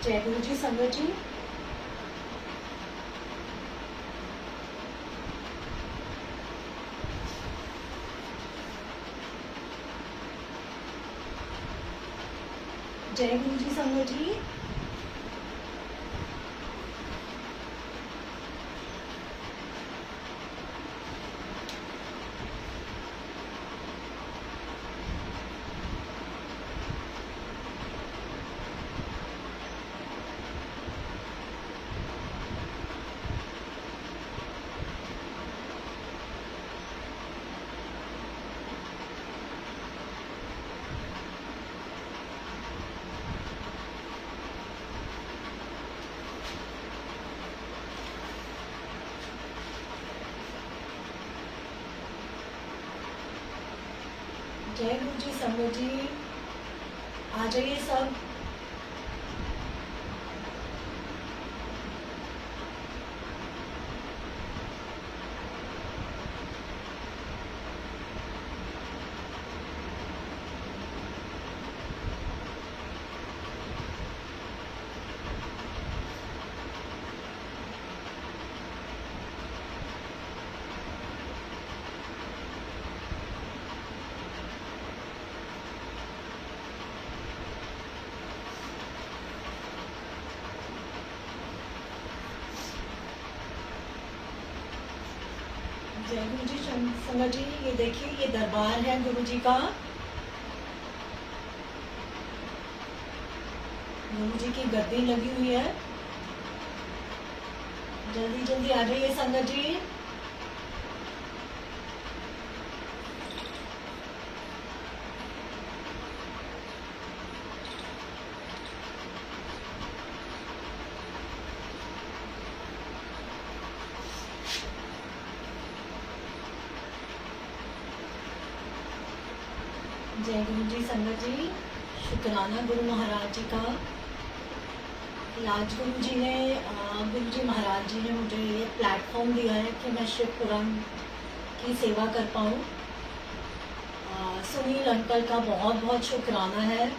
जय गुरु जी संगत जी। जय गुरु जी संगत जी। जय गुरु जी संगत जी, आ जाइए सब। जय गुरु जी संगत जी, ये देखिए ये दरबार है गुरु जी का। गुरु जी की गद्दी लगी हुई है। जल्दी जल्दी आ जाइए संगत जी। जय गुरु जी संगत जी, शुक्राना गुरु महाराज जी का। आज गुरु जी महाराज जी ने मुझे ये प्लेटफॉर्म दिया है कि मैं शिव पुराण की सेवा कर पाऊँ। सुनील अंकल का बहुत बहुत शुक्राना है,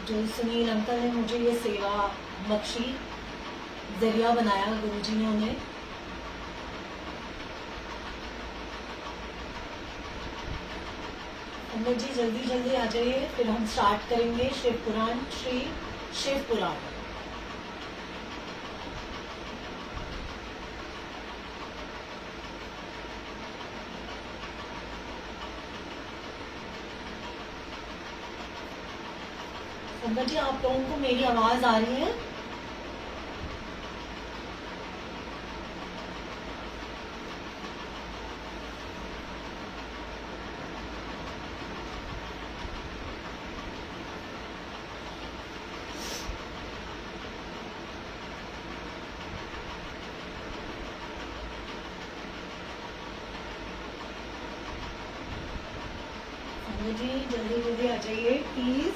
जो सुनील अंकल ने मुझे ये सेवा बख्शी, जरिया बनाया गुरु जी ने उन्हें। संगत जी जल्दी जल्दी आ जाइए, फिर हम स्टार्ट करेंगे शिव पुराण, श्री शिव पुराण। संगत जी आप लोगों को मेरी आवाज आ रही है? जी जल्दी जल्दी आ जाइए प्लीज।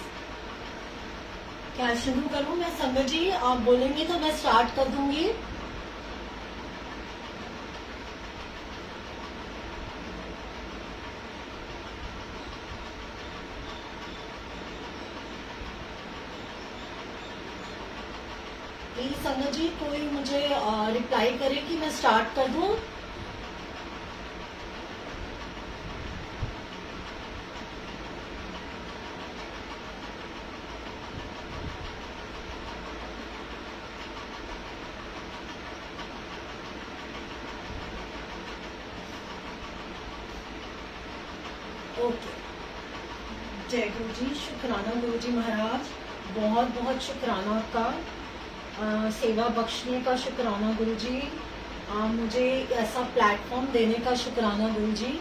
क्या शुरू करूं मैं संगत जी? आप बोलेंगे तो मैं स्टार्ट कर दूंगी। प्लीज संगत जी कोई मुझे रिप्लाई करे कि मैं स्टार्ट कर दूं। ओके, जय गुरु जी, शुक्राना गुरु जी महाराज, बहुत बहुत शुक्राना आपका। सेवा बख्शने का शुक्राना गुरु जी। मुझे ऐसा प्लेटफॉर्म देने का शुक्राना गुरु जी।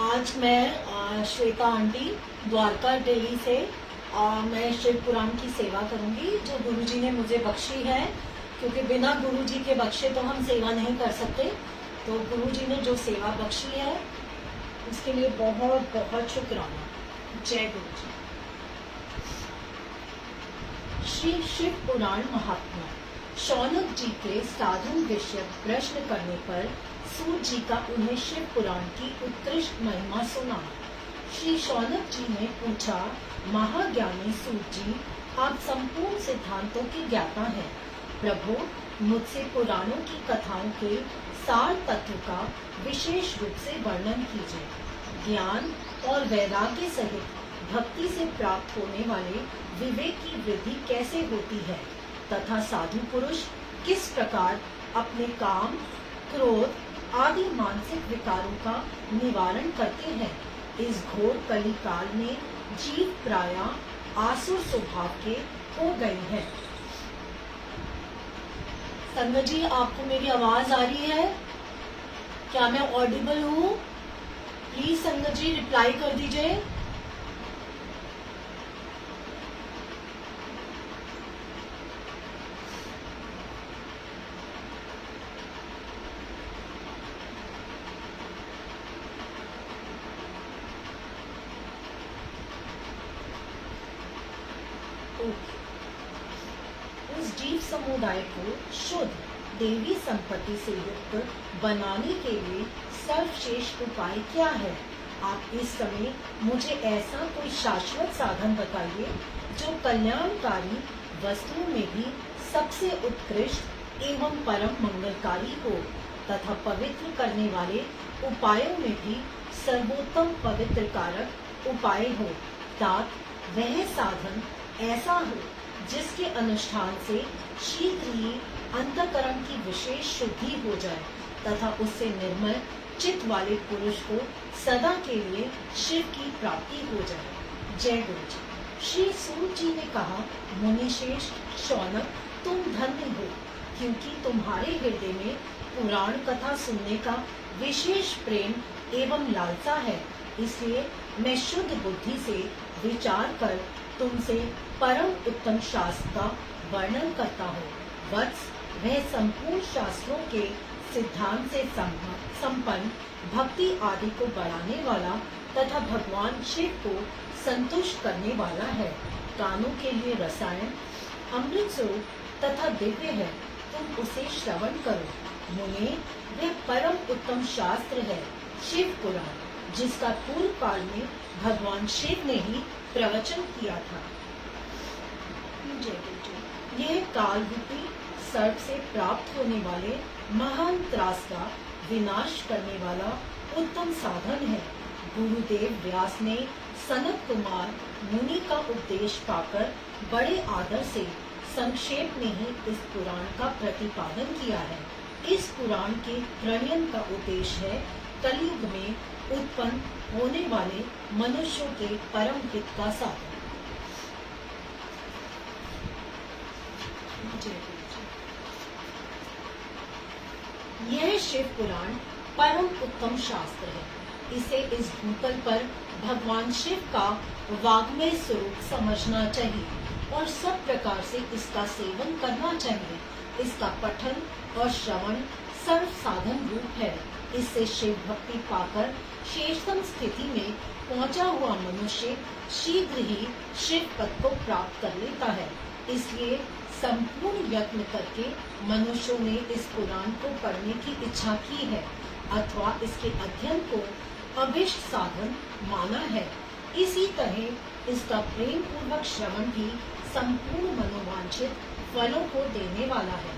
आज मैं श्वेता आंटी द्वारका दिल्ली से मैं शिव पुराण की सेवा करूंगी, जो गुरु जी ने मुझे बख्शी है, क्योंकि बिना गुरु जी के बख्शे तो हम सेवा नहीं कर सकते। तो गुरु जी ने जो सेवा बख्शी है उसके लिए बहुत बहुत शुक्राना। जय गुरु जी। श्री शिव पुराण महात्मा। शौनक जी के साधन विषय प्रश्न करने पर सूत जी का उन्हें शिव पुराण की उत्कृष्ट महिमा सुना। श्री शौनक जी ने पूछा, महाज्ञानी सूत जी, आप संपूर्ण सिद्धांतों की ज्ञाता हैं। प्रभु, मुझसे पुराणों की कथाओं के सार तत्व का विशेष रूप से वर्णन कीजिए। ज्ञान और वैराग्य सहित भक्ति से प्राप्त होने वाले विवेक की वृद्धि कैसे होती है तथा साधु पुरुष किस प्रकार अपने काम, क्रोध आदि मानसिक विकारों का निवारण करते हैं। इस घोर कली काल में जीव प्रायः आसुर स्वभाव के हो गए हैं। संगत जी, आपको मेरी आवाज आ रही है? क्या मैं ऑडिबल हूँ? प्लीज संगत जी रिप्लाई कर दीजिए। उस जीव समुदाय को शुद्ध देवी संपत्ति से युक्त बनाने के लिए सर्वश्रेष्ठ उपाय क्या है? आप इस समय मुझे ऐसा कोई शाश्वत साधन बताइए जो कल्याणकारी वस्तुओं में भी सबसे उत्कृष्ट एवं परम मंगलकारी हो तथा पवित्र करने वाले उपायों में भी सर्वोत्तम पवित्र कारक उपाय हो। तात वह साधन ऐसा हो जिसके अनुष्ठान से शीघ्र ही अंतःकरण की विशेष शुद्धि हो जाए तथा उससे निर्मल चित्त वाले पुरुष को सदा के लिए शिव की प्राप्ति हो जाए। जय गुरु जी। श्री सूत जी ने कहा, मुनिश्रेष्ठ शौनक, तुम धन्य हो क्योंकि तुम्हारे हृदय में पुराण कथा सुनने का विशेष प्रेम एवं लालसा है। इसलिए मैं शुद्ध बुद्धि से विचार कर तुमसे परम उत्तम शास्त्र का वर्णन करता हूँ। वत्स, वह संपूर्ण शास्त्रों के सिद्धांत से संपन्न भक्ति आदि को बढ़ाने वाला तथा भगवान शिव को संतुष्ट करने वाला है। कानों के लिए रसायन अमृत स्वरूप तथा दिव्य है, तुम उसे श्रवण करो। मुने, वह परम उत्तम शास्त्र है शिव पुराण, जिसका पूर्व काल में भगवान शिव ने ही प्रवचन किया था। यह काल रूपी सर्प से प्राप्त होने वाले महान त्रास का विनाश करने वाला उत्तम साधन है। गुरुदेव व्यास ने सनत कुमार मुनि का उपदेश पाकर बड़े आदर से संक्षेप में ही इस पुराण का प्रतिपादन किया है। इस पुराण के प्रणयन का उद्देश्य है कलयुग में उत्पन्न होने वाले मनुष्यों के परम हित का साधन। यह शिव पुराण परम उत्तम शास्त्र है। इसे इस भूतल पर भगवान शिव का वाग्मय स्वरूप समझना चाहिए और सब प्रकार से इसका सेवन करना चाहिए। इसका पठन और श्रवण सर्व साधन रूप है। इससे शिव भक्ति पाकर शेषतम स्थिति में पहुंचा हुआ मनुष्य शीघ्र ही शिव पद को प्राप्त कर लेता है। इसलिए संपूर्ण यत्न करके मनुष्यों ने इस पुराण को पढ़ने की इच्छा की है अथवा इसके अध्ययन को अभिष्ट साधन माना है। इसी तरह इसका प्रेम पूर्वक श्रवण भी संपूर्ण मनोवांछित फलों को देने वाला है।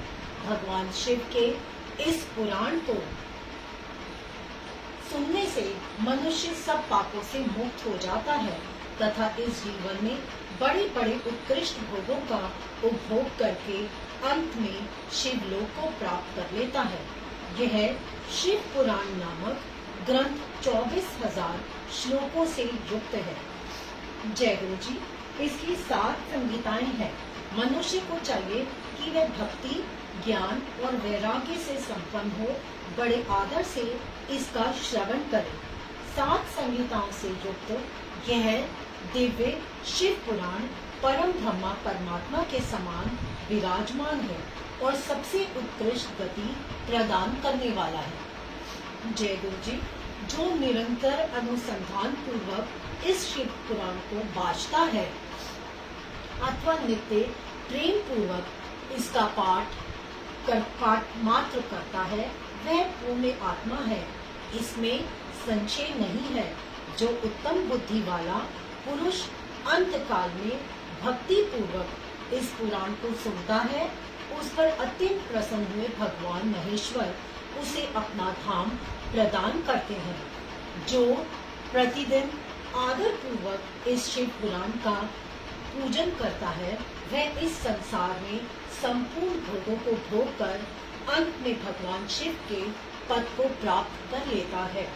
भगवान शिव के इस पुराण को सुनने से मनुष्य सब पापों से मुक्त हो जाता है तथा इस जीवन में बड़े बड़े उत्कृष्ट भोगों का उपभोग करके अंत में शिवलोक को प्राप्त कर लेता है। यह शिव पुराण नामक ग्रंथ 24,000 श्लोकों से युक्त है। जय गुरु जी। इसकी 7 संहिताएं हैं। मनुष्य को चाहिए कि वह भक्ति, ज्ञान और वैराग्य से संपन्न हो, बड़े आदर से इसका श्रवण करे। 7 संहिताओं से युक्त यह दिव्य शिव पुराण परम ब्रह्मा परमात्मा के समान विराजमान है और सबसे उत्कृष्ट गति प्रदान करने वाला है। जय गुरु जी। जो निरंतर अनुसंधान पूर्वक इस शिव पुराण को बाँचता है अथवा नित्य प्रेम पूर्वक इसका पाठ मात्र करता है, वह पूर्ण आत्मा है। इसमें संशय नहीं है। जो उत्तम बुद्धि वाला पुरुष अंत काल में भक्ति पूर्वक इस पुराण को सुनता है, उस पर अत्यंत प्रसन्न हुए भगवान महेश्वर उसे अपना धाम प्रदान करते हैं। जो प्रतिदिन आदर पूर्वक इस शिव पुराण का पूजन करता है, वह इस संसार में संपूर्ण भोगों को भोग कर अंत में भगवान शिव के पद को प्राप्त कर लेता है।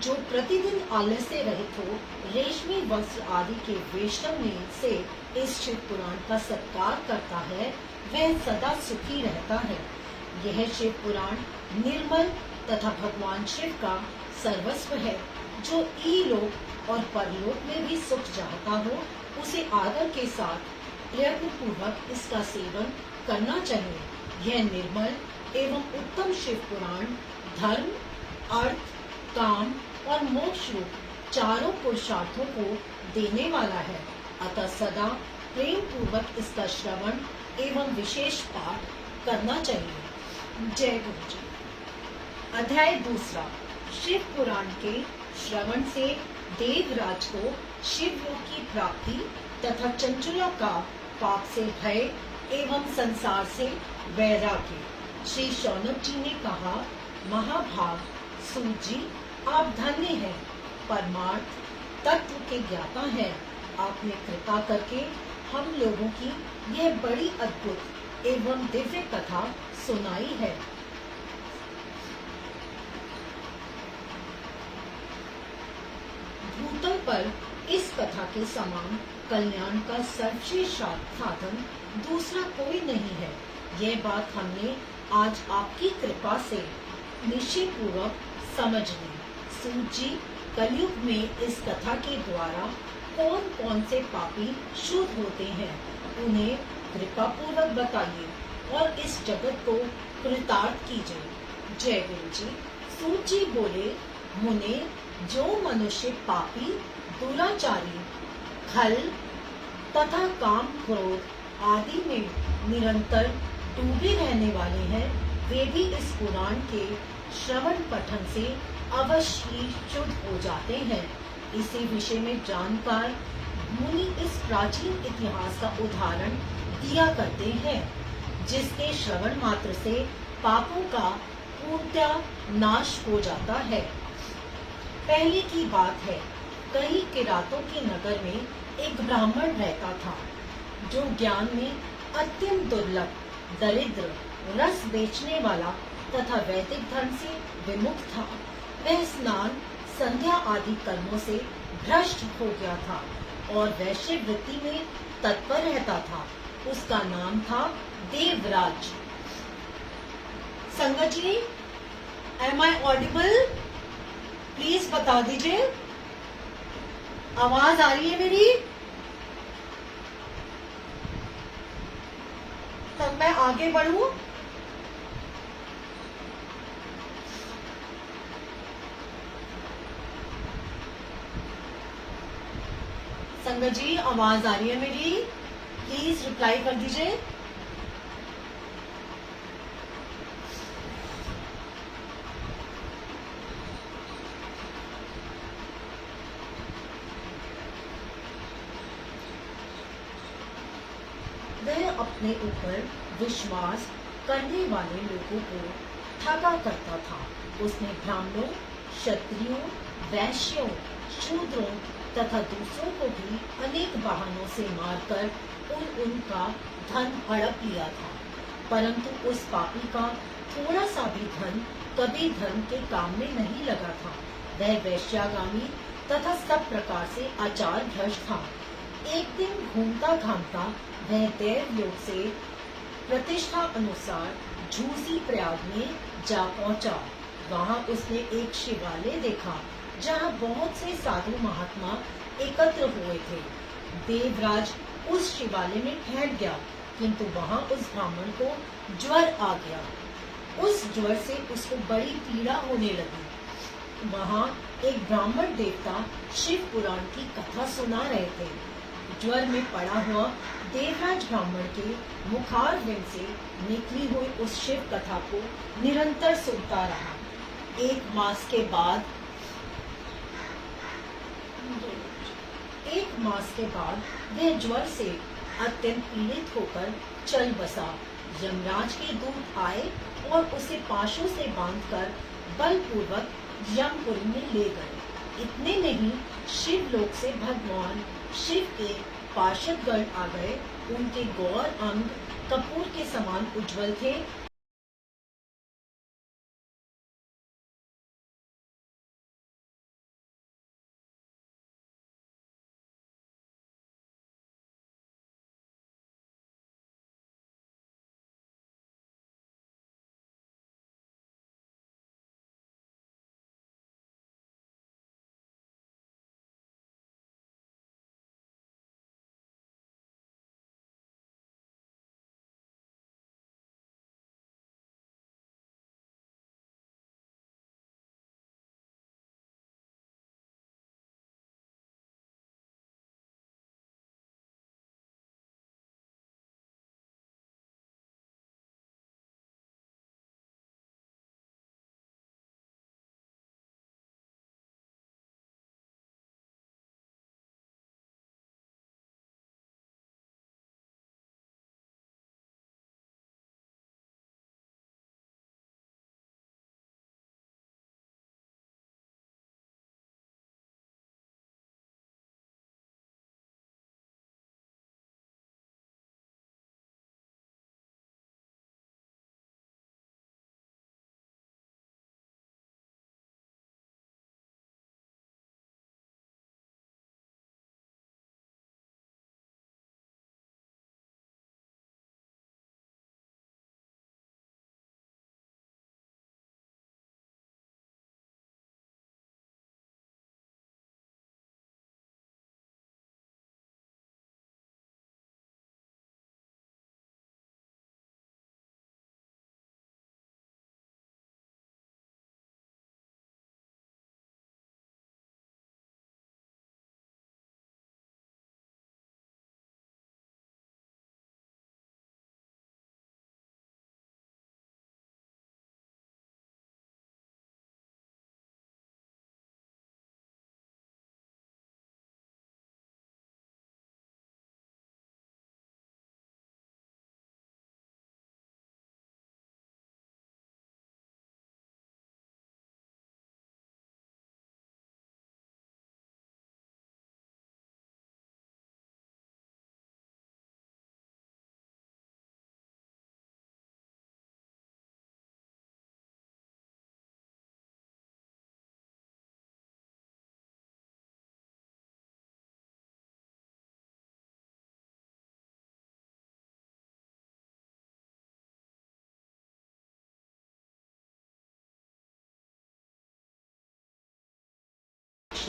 जो प्रतिदिन आलस्य रहित हो, रेशमी वस्त्र आदि के वेष्टन में से इस शिव पुराण का सत्कार करता है, वह सदा सुखी रहता है। यह शिव पुराण निर्मल तथा भगवान शिव का सर्वस्व है। जो इलोक और परलोक में भी सुख चाहता हो, उसे आदर के साथ प्रयत्न पूर्वक इसका सेवन करना चाहिए। यह निर्मल एवं उत्तम शिव पुराण धर्म, अर्थ, काम और मोक्ष रूप चारों पुरुषार्थों को देने वाला है। अतः सदा प्रेम पूर्वक इसका श्रवण एवं विशेष पाठ करना चाहिए। जय गुरु जी। अध्याय दूसरा। शिव पुराण के श्रवण से देवराज को शिवलोक की प्राप्ति तथा चंचुला का पाप से भय एवं संसार से वैराग्य। श्री शौनक जी ने कहा, महाभाग सूत जी, आप धन्य हैं, परमार्थ तत्व के ज्ञाता हैं। आपने कृपा करके हम लोगों की यह बड़ी अद्भुत एवं दिव्य कथा सुनाई है। भूतल पर इस कथा के समान कल्याण का सर्वश्रेष्ठ साधन दूसरा कोई नहीं है। यह बात हमने आज आपकी कृपा से निश्चय पूर्वक समझ ली। सूत जी, कलयुग में इस कथा के द्वारा कौन कौन से पापी शुद्ध होते हैं, उन्हें कृपा पूर्वक बताइए और इस जगत को कृतार्थ कीजिए। जय गुरु जी। सूत जी बोले, मुने, जो मनुष्य पापी, दुराचारी, खल तथा काम क्रोध आदि में निरंतर डूबे रहने वाले हैं, वे भी इस पुराण के श्रवण पठन से अवश्य ही शुद्ध हो जाते हैं। इसी विषय में जानकार मुनि इस प्राचीन इतिहास का उदाहरण दिया करते हैं, जिसके श्रवण मात्र से पापों का पूर्णतः नाश हो जाता है। पहले की बात है, कई किरातों के नगर में एक ब्राह्मण रहता था, जो ज्ञान में अत्यंत दुर्लभ, दरिद्र, रस बेचने वाला तथा वैदिक धर्म से विमुख था। वह स्नान, संध्या आदि कर्मों से भ्रष्ट हो गया था और वैश्य वृत्ति में तत्पर रहता था। उसका नाम था देवराज। संगत जी, एम आई ऑडिबल? प्लीज बता दीजिए, आवाज आ रही है मेरी? तब मैं आगे बढ़ूं। संगत जी, आवाज आ रही है मेरी? प्लीज रिप्लाई कर दीजिए। वह अपने ऊपर विश्वास करने वाले लोगों को ठगा करता था। उसने ब्राह्मणों, क्षत्रियों, वैश्यों, शूद्रों तथा दूसरों को भी अनेक बहानों से मारकर उनका धन हड़प लिया था। परंतु उस पापी का थोड़ा सा भी धन कभी धर्म के काम में नहीं लगा था। वह वैश्यागामी तथा सब प्रकार से आचार भ्रष्ट था। एक दिन घूमता घामता वह देवलोक से प्रतिष्ठा अनुसार झूसी प्रयाग में जा पहुंचा। वहां उसने एक शिवालय देखा, जहां बहुत से साधु महात्मा एकत्र हुए थे। देवराज उस शिवालय में ठहर गया, किंतु वहां उस ब्राह्मण को ज्वर आ गया। उस ज्वर से उसको बड़ी पीड़ा होने लगी। वहां एक ब्राह्मण देवता शिव पुराण की कथा सुना रहे थे। ज्वर में पड़ा हुआ देवराज ब्राह्मण के मुखारविंद से निकली हुई उस शिव कथा को निरंतर सुनता रहा। एक मास के बाद 1 मास के बाद वह ज्वर से अत्यंत पीड़ित होकर चल बसा। यमराज के दूत आए और उसे पाशों से बांधकर बलपूर्वक यमपुरी में ले गए। इतने में ही शिवलोक से भगवान शिव के पार्षदगण आ गए। उनके गौर अंग कपूर के समान उज्जवल थे।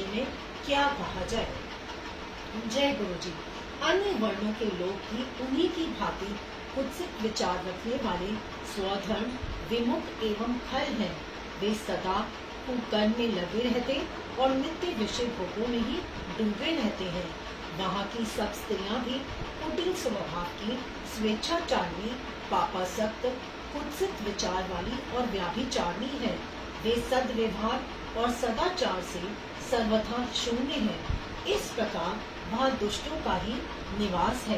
में क्या कहा जाए। जय गुरु जी। अन्य वर्णों के लोग भी उन्हीं की भांति कुत्सित विचार रखने वाले स्वधर्म विमुख एवं खल हैं। वे सदा कुकर्म में लगे रहते और नित्य विषय भोगों में ही डूबे रहते हैं। वहाँ की सब स्त्रियां भी कुटिल स्वभाव की, स्वेच्छाचारिणी, पापासक्त, कुत्सित विचार वाली और व्याभिचारिणी है। वे सद्व्यवहार और सदाचार से सर्वथा शून्य है। इस प्रकार वहाँ दुष्टों का ही निवास है।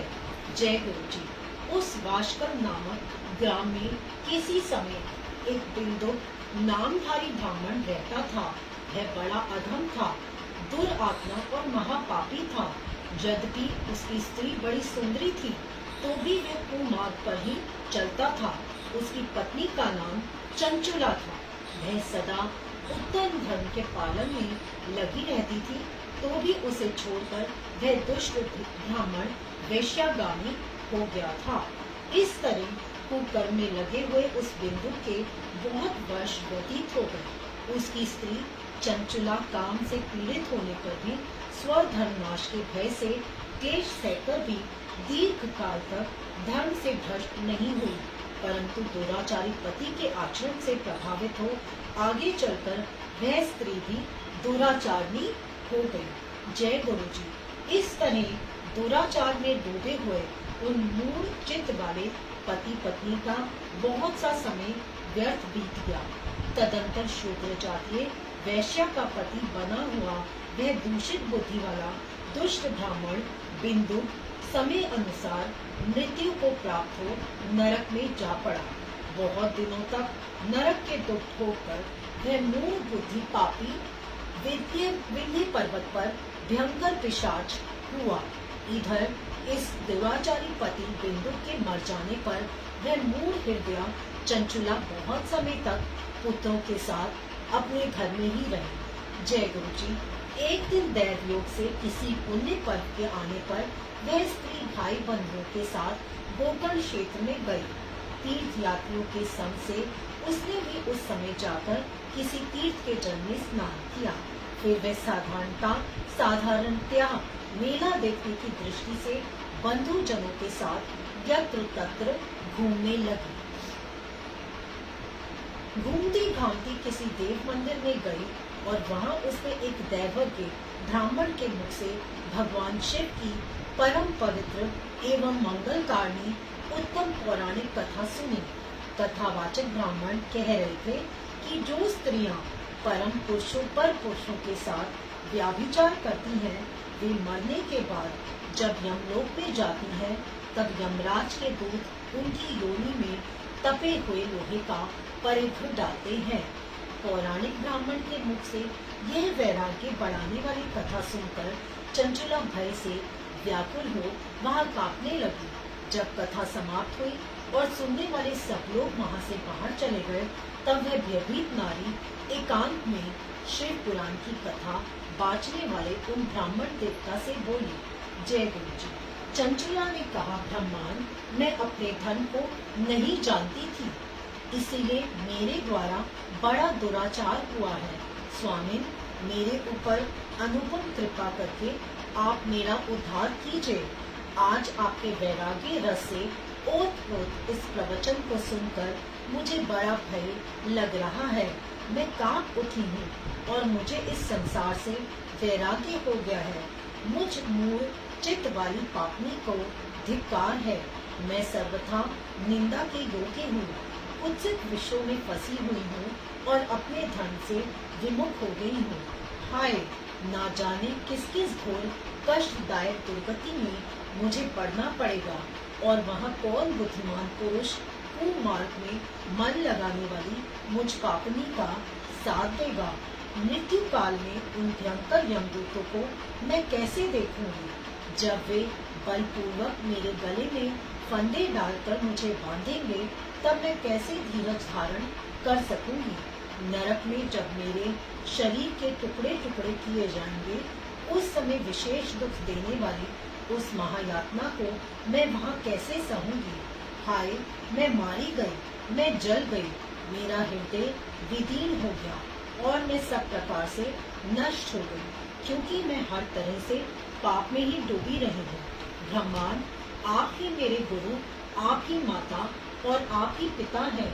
जय गुरु जी। उस वाशकर नामक ग्राम में किसी समय एक बिंदु नामधारी ब्राह्मण रहता था। वह बड़ा अधम था, दुरात्मा और महापापी था। यद्यपि उसकी स्त्री बड़ी सुंदरी थी, तो भी वह कुमार्ग पर ही चलता था। उसकी पत्नी का नाम चंचुला था। वह सदा उत्तम धर्म के पालन में लगी रहती थी, तो भी उसे छोड़कर वह दुष्ट ब्राह्मण वैश्यागामी हो गया था। इस तरह कुकर्म में लगे हुए उस बिंदु के बहुत वर्ष व्यतीत हो गए। उसकी स्त्री चंचुला काम से पीड़ित होने पर भी स्वधर्मनाश के भय से क्लेश सहकर भी दीर्घ काल तक धर्म से भ्रष्ट नहीं हुई, परंतु दुराचारी पति के आचरण से प्रभावित हो आगे चलकर वह स्त्री भी दुराचारनी हो गई। जय गुरु जी। इस तरह दुराचार में डूबे हुए उन मूढ़ चित्त वाले पति पत्नी का बहुत सा समय व्यर्थ बीत गया। तदंतर शूद्र जातीय वैश्या का पति बना हुआ वह दूषित बुद्धि वाला दुष्ट ब्राह्मण बिंदु समय अनुसार मृत्यु को प्राप्त हो नरक में जा पड़ा। बहुत दिनों तक नरक के दुख भोगकर वह मूढ़ बुद्धि पापी विंध्य पर्वत पर भयंकर पिशाच हुआ। इधर इस दुराचारी पति बिंदु के मर जाने पर वह मूढ़ हृदय चंचुला बहुत समय तक पुत्रों के साथ अपने घर में ही रही। जय गुरु जी। एक दिन दैव योग से किसी पुण्य पर्व के आने पर वह स्त्री भाई बंधुओं के साथ गोकर्ण क्षेत्र में गई। तीर्थ यात्रियों के संग से उसने भी उस समय जाकर किसी तीर्थ के जल में स्नान किया। फिर वह साधारणतया मेला देखने की दृष्टि से बंधु जनों के साथ यत्र तत्र घूमने लगी। घूमती घामती किसी देव मंदिर में गई और वहां उसने एक दैवज्ञ ब्राह्मण के मुख से भगवान शिव की परम पवित्र एवं मंगलकारिणी उत्तम पौराणिक कथा सुनी। कथावाचक ब्राह्मण कह रहे थे कि जो स्त्रियां परम पुरुषों के साथ व्याभिचार करती हैं, वे मरने के बाद जब यमलोक में जाती हैं, तब यमराज के दूत उनकी योनि में तपे हुए लोहे का परिघ डालते हैं। पौराणिक ब्राह्मण के मुख से यह वैराग्य बढ़ाने वाली कथा सुनकर चंचुला भय से व्याकुल हो वहां कांपने लगी। जब कथा समाप्त हुई और सुनने वाले सब लोग वहां से बाहर चले गए, तब वह भयभीत नारी एकांत में शिव पुराण की कथा बांचने वाले उन ब्राह्मण देवता से बोली। जय गुरु जी। चंचुला ने कहा, ब्रह्मान, मैं अपने धन को नहीं जानती थी, इसीलिए मेरे द्वारा बड़ा दुराचार हुआ है। स्वामी, मेरे ऊपर अनुपम कृपा करके आप मेरा उद्धार कीजिए। आज आपके वैराग्य रस से ओत इस प्रवचन को सुनकर मुझे बड़ा भय लग रहा है। मैं कांप उठी हूँ और मुझे इस संसार से वैराग्य हो गया है। मुझ मूढ़ चित्त वाली पापनी को धिक्कार है। मैं सर्वथा निंदा के योग्य हूँ। कुत्सित विषयों में फंसी हुई हूँ और अपने धन से विमुख हो गई हूँ। हाय, ना जाने किस किस घोर कष्टदायक दुर्गति में मुझे पड़ना पड़ेगा और वहाँ कौन बुद्धिमान पुरुष कुमार्ग में मन लगाने वाली मुझ पापनी का साथ देगा। मृत्यु काल में उन भयंकर यमदूतों को मैं कैसे देखूंगी, जब वे बलपूर्वक मेरे गले में फंदे डालकर मुझे बांधेंगे, तब मैं कैसे धीरज धारण कर सकूंगी। नरक में जब मेरे शरीर के टुकड़े टुकड़े किए जाएंगे, उस समय विशेष दुख देने वाली उस महायातना को मैं वहाँ कैसे सहूंगी। हाय, मैं मारी गई, मैं जल गई, मेरा हृदय विदीर्ण हो गया और मैं सब प्रकार से नष्ट हो गई, क्योंकि मैं हर तरह से पाप में ही डूबी रही हूँ। ब्रह्मांड, आप ही मेरे गुरु, आप ही माता और आप ही पिता हैं।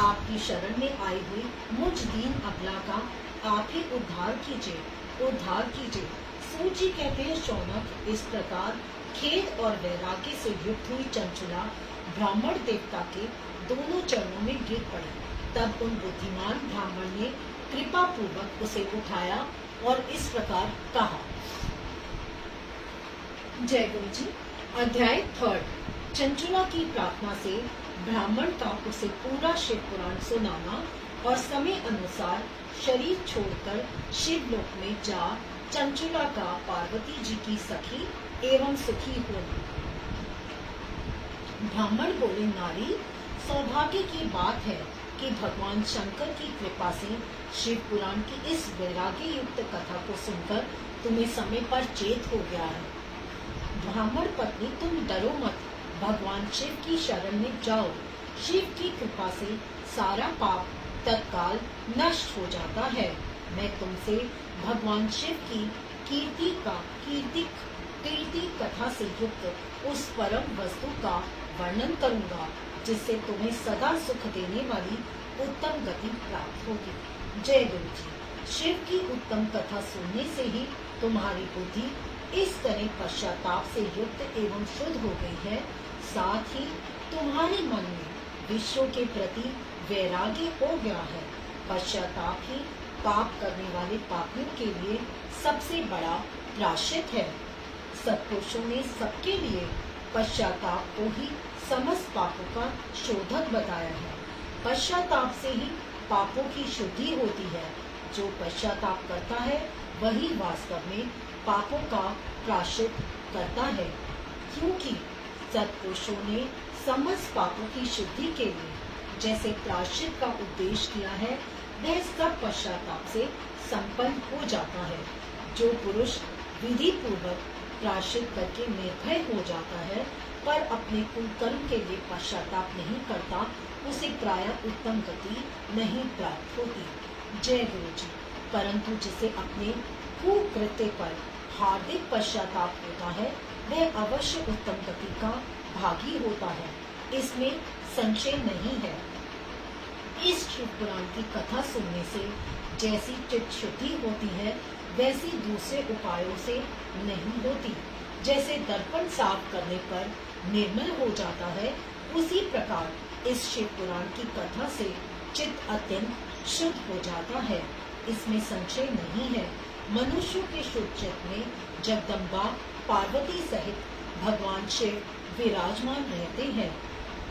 आपकी शरण में आई हुई मुझ दीन अबला का आप ही उद्धार कीजिए, उद्धार कीजिए। सूची कहते हैं शौनक। इस प्रकार खेद और वैराग्य से युक्त हुई चंचुला ब्राह्मण देवता के दोनों चरणों में गिर पड़ी। तब उन बुद्धिमान ब्राह्मण ने कृपा पूर्वक उसे उठाया और इस प्रकार कहा। जय गुरु जी। अध्याय 3। चंचुला की प्रार्थना से ब्राह्मण का उसे पूरा शिव पुराण सुनाना और समय अनुसार शरीर छोड़कर शिवलोक में जा चंचुला का पार्वती जी की सखी एवं सुखी होना। ब्राह्मण बोले, नारी, सौभाग्य की बात है कि भगवान शंकर की कृपा से शिव पुराण की इस वैराग्य युक्त कथा को सुनकर तुम्हें समय पर चेत हो गया है। ब्राह्मण पत्नी, तुम डरो मत, भगवान शिव की शरण में जाओ। शिव की कृपा से सारा पाप तत्काल नष्ट हो जाता है। मैं तुमसे भगवान शिव की कीर्ति कथा से युक्त उस परम वस्तु का वर्णन करूंगा, जिससे तुम्हें सदा सुख देने वाली उत्तम गति प्राप्त होगी। जय गुरु जी। शिव की उत्तम कथा सुनने से ही तुम्हारी बुद्धि इस तरह पश्चाताप से युक्त एवं शुद्ध हो गई है। साथ ही तुम्हारे मन में विश्व के प्रति वैराग्य हो गया है। पश्चाताप ही पाप करने वाले पापियों के लिए सबसे बड़ा प्रायश्चित है। सत्पुरुषों ने सबके लिए पश्चाताप को ही समस्त पापों का शोधक बताया है। पश्चाताप से ही पापों की शुद्धि होती है। जो पश्चाताप करता है वही वास्तव में पापों का प्रायश्चित करता है, क्योंकि सत्पुरुषों ने समस्त पापों की शुद्धि के लिए जैसे प्रायश्चित का उपदेश किया है, वह सब पश्चाताप से संपन्न हो जाता है। जो पुरुष विधि पूर्वक प्रायश्चित करके निर्भय हो जाता है पर अपने कुकर्म के लिए पश्चाताप नहीं करता, उसे प्रायः उत्तम गति नहीं प्राप्त होती। जय गुरु जी। परंतु जिसे अपने कुकृत्य पर हार्दिक पश्चाताप होता है, वह अवश्य उत्तम गति का भागी होता है, इसमें संशय नहीं है। इस शिव पुराण की कथा सुनने से जैसी चित्त शुद्धि होती है, वैसी दूसरे उपायों से नहीं होती। जैसे दर्पण साफ करने पर निर्मल हो जाता है, उसी प्रकार इस शिव पुराण की कथा से चित्त अत्यंत शुद्ध हो जाता है, इसमें संशय नहीं है। मनुष्यों के शुद्ध चित्त में जगदम्बा पार्वती सहित भगवान शिव विराजमान रहते हैं।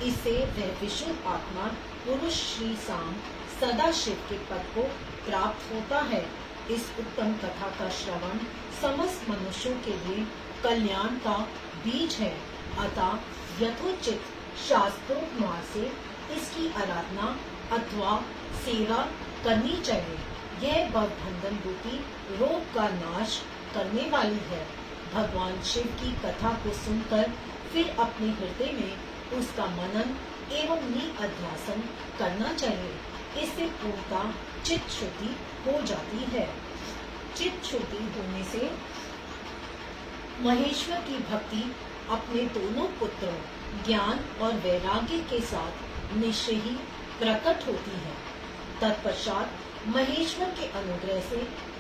इससे वह विशुद्ध आत्मा पुरुष श्री शाम सदा शिव के पद को प्राप्त होता है। इस उत्तम कथा का श्रवण समस्त मनुष्यों के लिए कल्याण का बीज है। अतः यथोचित शास्त्रोक्त मार्ग से इसकी आराधना अथवा सेवा करनी चाहिए। यह भवबंधन रूपी रोग का नाश करने वाली है। भगवान शिव की कथा को सुनकर फिर अपने हृदय में उसका मनन एवं निअध्यासन करना चाहिए। इससे पूर्णतः चित्त शुद्धि हो जाती है। चित्त शुद्धि होने से महेश्वर की भक्ति अपने दोनों पुत्रों ज्ञान और वैराग्य के साथ निश्चय ही प्रकट होती है। तत्पश्चात महेश्वर के अनुग्रह से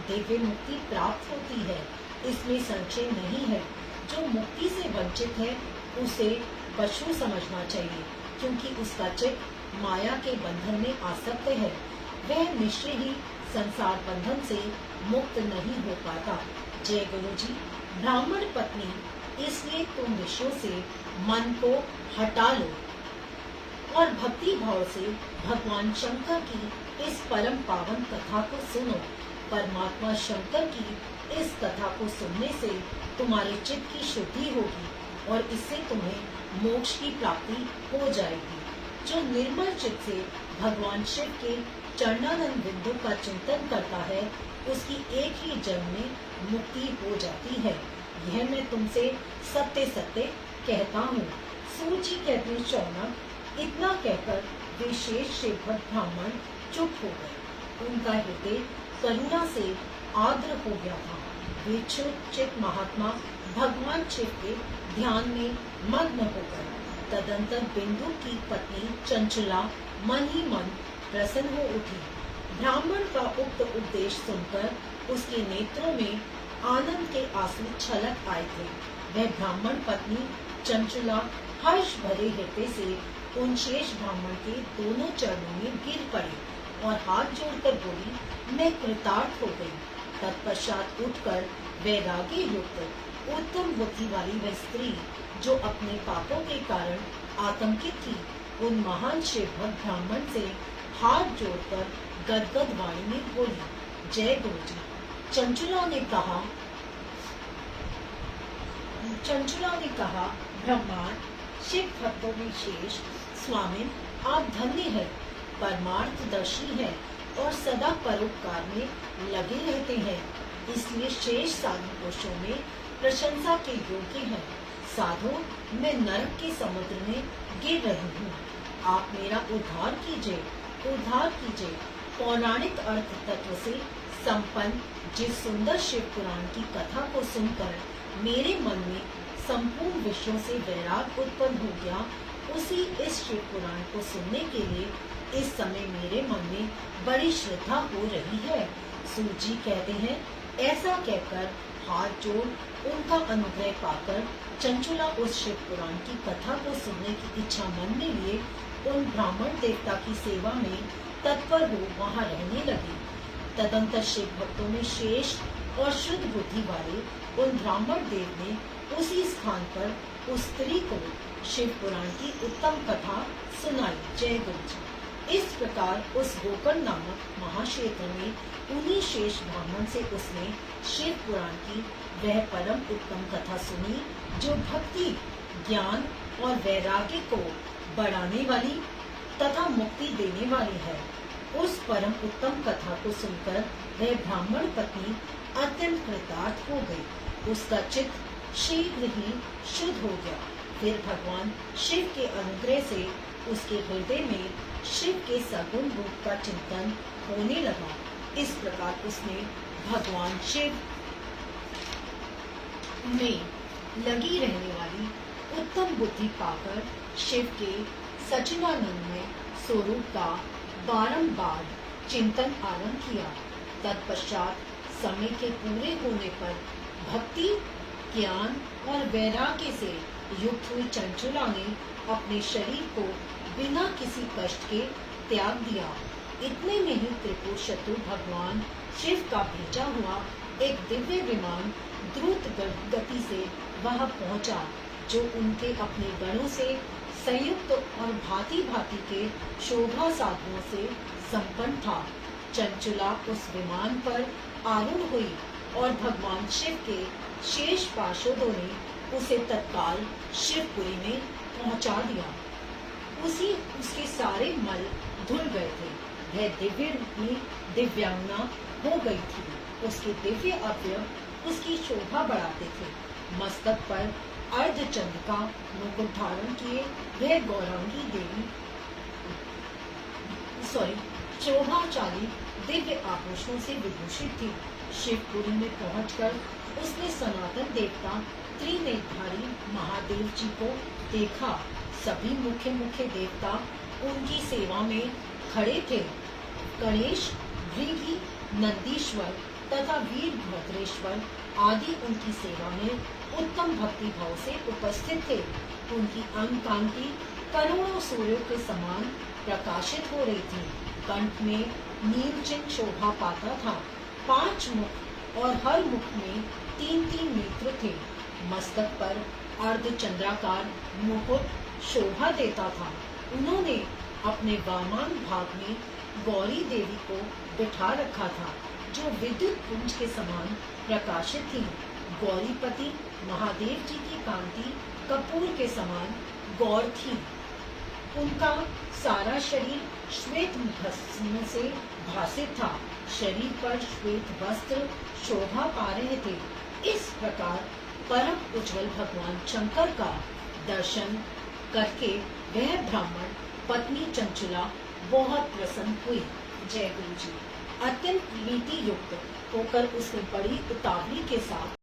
दिव्य मुक्ति प्राप्त होती है, इसमें संशय नहीं है। जो मुक्ति से वंचित है उसे पशु समझना चाहिए, क्योंकि उसका चित्त माया के बंधन में आसक्त है। वह निश्चय ही संसार बंधन से मुक्त नहीं हो पाता। जय गुरु जी। ब्राह्मण पत्नी, इसलिए तुम विषयों से मन को हटा लो और भक्ति भाव से भगवान शंकर की इस परम पावन कथा को सुनो। परमात्मा शंकर की इस कथा को सुनने से तुम्हारे चित्त की शुद्धि होगी और इससे तुम्हें मोक्ष की प्राप्ति हो जाएगी। जो निर्मल चित्त से भगवान शिव के चरणानंद बिंदु का चिंतन करता है, उसकी एक ही जन्म में मुक्ति हो जाती है। यह मैं तुमसे सत्य सत्य कहता हूँ। सूची कहते शौनक, इतना कहकर विशेष शिवभक्त ब्राह्मण चुप हो गए। उनका हृदय करुणा से आर्द्र हो गया था। वे चित महात्मा भगवान शिव के ध्यान में मग्न हो गए। तदंतर बिंदु की पत्नी चंचला मन ही मन प्रसन्न हो उठी। ब्राह्मण का उक्त उपदेश सुनकर उसके नेत्रों में आनंद के आंसू छलक आए थे। वह ब्राह्मण पत्नी चंचला हर्ष भरे हृदय से उन शेष ब्राह्मण के दोनों चरणों में गिर पड़ी और हाथ जोड़कर बोली, मैं कृतार्थ हो गई। तत्पश्चात उठकर वैराग्य युक्त उत्तम बुद्धि वाली वह स्त्री, जो अपने पापों के कारण आतंकित थी, उन महान शिवभक्त ब्राह्मण से हाथ जोड़कर गदगद वाणी में बोली, जय गुरु जी। चंचला ने कहा, ब्रह्मांड शिव भक्तों में शेष स्वामी, आप धन्य है, परमार्थदर्शी है और सदा परोपकार में लगे रहते हैं, इसलिए शेष साधु पुरुषों में प्रशंसा के योग्य हैं। साधु, मैं नरक के समुद्र में गिर रही हूँ, आप मेरा उद्धार कीजिए। पौराणिक अर्थ तत्व से संपन्न जिस सुंदर शिव पुराण की कथा को सुनकर मेरे मन में संपूर्ण विषयों से वैराग उत्पन्न हो गया, उसी इस शिव पुराण को सुनने के लिए इस समय मेरे मन में बड़ी श्रद्धा हो रही है। सूजी कहते हैं, ऐसा कहकर हाथ जोड़ उनका अनुग्रह पाकर चंचला उस शिव पुराण की कथा को सुनने की इच्छा मन में लिए उन ब्राह्मण देवता की सेवा में तत्पर हो वहां रहने लगी। तदंतर शिव भक्तों में शेष और शुद्ध बुद्धि वाले उन ब्राह्मण देव ने उसी स्थान पर उस स्त्री को शिव पुराण की उत्तम कथा सुनाई। जय गुरु जी। इस प्रकार उस गोकर्ण नामक महाक्षेत्र में उन्हीं शेष ब्राह्मण से उसने शिव पुराण की वह परम उत्तम कथा सुनी जो भक्ति, ज्ञान और वैराग्य को बढ़ाने वाली तथा मुक्ति देने वाली है। उस परम उत्तम कथा को सुनकर वह ब्राह्मण पत्नी अत्यंत कृतार्थ हो गई। उसका चित्त शीघ्र ही शुद्ध हो गया। फिर भगवान शिव के अनुग्रह से उसके हृदय में शिव के सगुण रूप का चिंतन होने लगा। इस प्रकार उसने भगवान शिव में लगी रहने वाली उत्तम बुद्धि पाकर शिव के सच्चिदानंदमय स्वरूप का बारंबार चिंतन आरंभ किया। तत्पश्चात समय के पूरे होने पर भक्ति, ज्ञान और वैराग्य से युक्त हुई चंचुला ने अपने शरीर को बिना किसी कष्ट के त्याग दिया। इतने में ही त्रिपुर शत्रु भगवान शिव का भेजा हुआ एक दिव्य विमान द्रुत गति से वहां पहुंचा, जो उनके अपने गणों से संयुक्त और भांति भांति के शोभा साधनों से संपन्न था। चंचुला उस विमान पर आरूढ़ हुई और भगवान शिव के शेष पार्षदों ने उसे तत्काल शिवपुरी में पहुंचा दिया। उसके सारे मल धुल गए थे। वह दिव्य रूप में दिव्यांगना हो गई थी। उसके दिव्य अवयव उसकी शोभा बढ़ाते थे। मस्तक पर अर्धचंद्र का मुकुट धारण किए वह गौरांगी देवी शोभाशाली दिव्य आभूषणों से विभूषित थी। शिवपुरी में पहुंचकर उसने सनातन देवता त्रिनेत्रधारी महादेव जी को देखा। सभी मुख्य मुख्य देवता उनकी सेवा में खड़े थे। गणेश, भृगि, नंदीश्वर तथा वीरभद्रेश्वर आदि उनकी सेवा में उत्तम भक्ति भाव से उपस्थित थे। उनकी अंग कांति करोड़ों सूर्यों के समान प्रकाशित हो रही थी। कंठ में नील चिन्ह शोभा पाता था। 5 मुख और हर मुख में 3-3 नेत्र थे। मस्तक पर अर्धचंद्राकार मुकुट शोभा देता था। उन्होंने अपने वामन भाग में गौरी देवी को बिठा रखा था, जो विद्युत पुंज के समान प्रकाशित थी। गौरीपति महादेव जी की कांति कपूर के समान गौर थी। उनका सारा शरीर श्वेत भस्म से भासित था। शरीर पर श्वेत वस्त्र शोभा पा रहे थे। इस प्रकार परम उज्जवल भगवान शंकर का दर्शन करके वह ब्राह्मण पत्नी चंचुला बहुत प्रसन्न हुई। जय गुरु जी। अत्यंत नीति युक्त होकर उसने बड़ी उतावली के साथ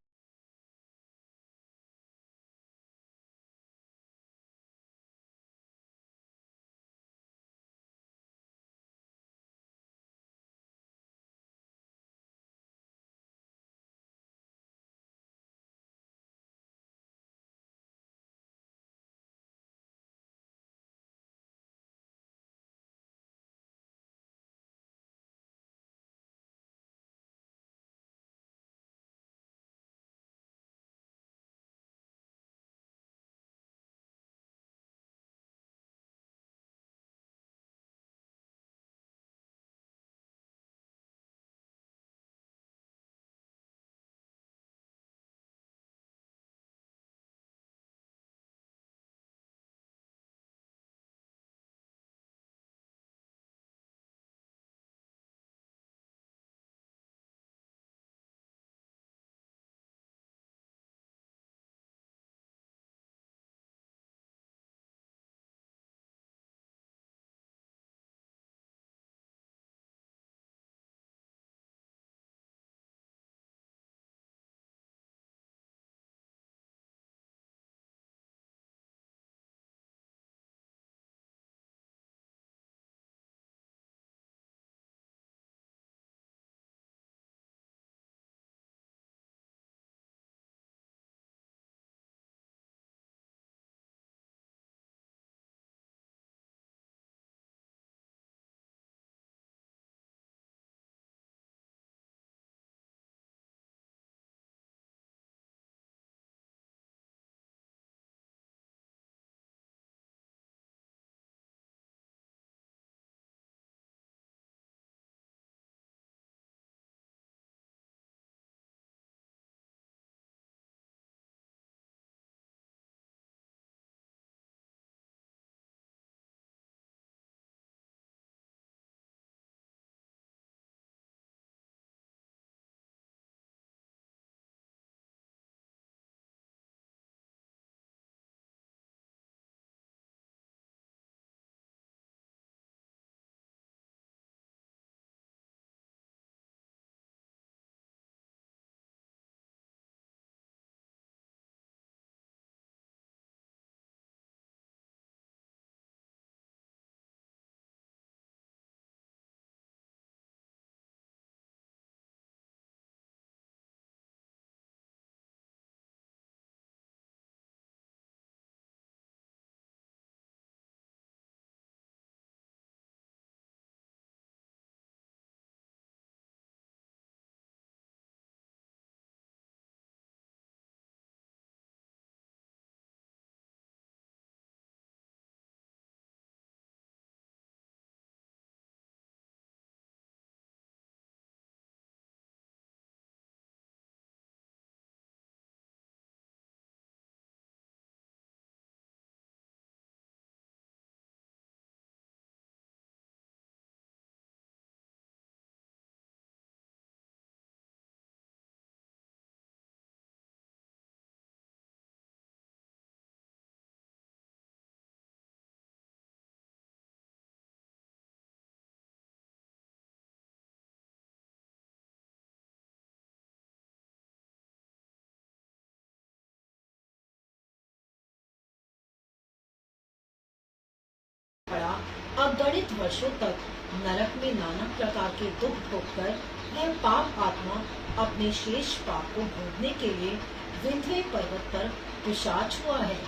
पड़ा। अगणित वर्षों तक नरक में नाना प्रकार के दुख भोगकर वह पाप आत्मा अपने शेष पाप को भोगने के लिए विंध्य पर्वत पर पिशाच हुआ है।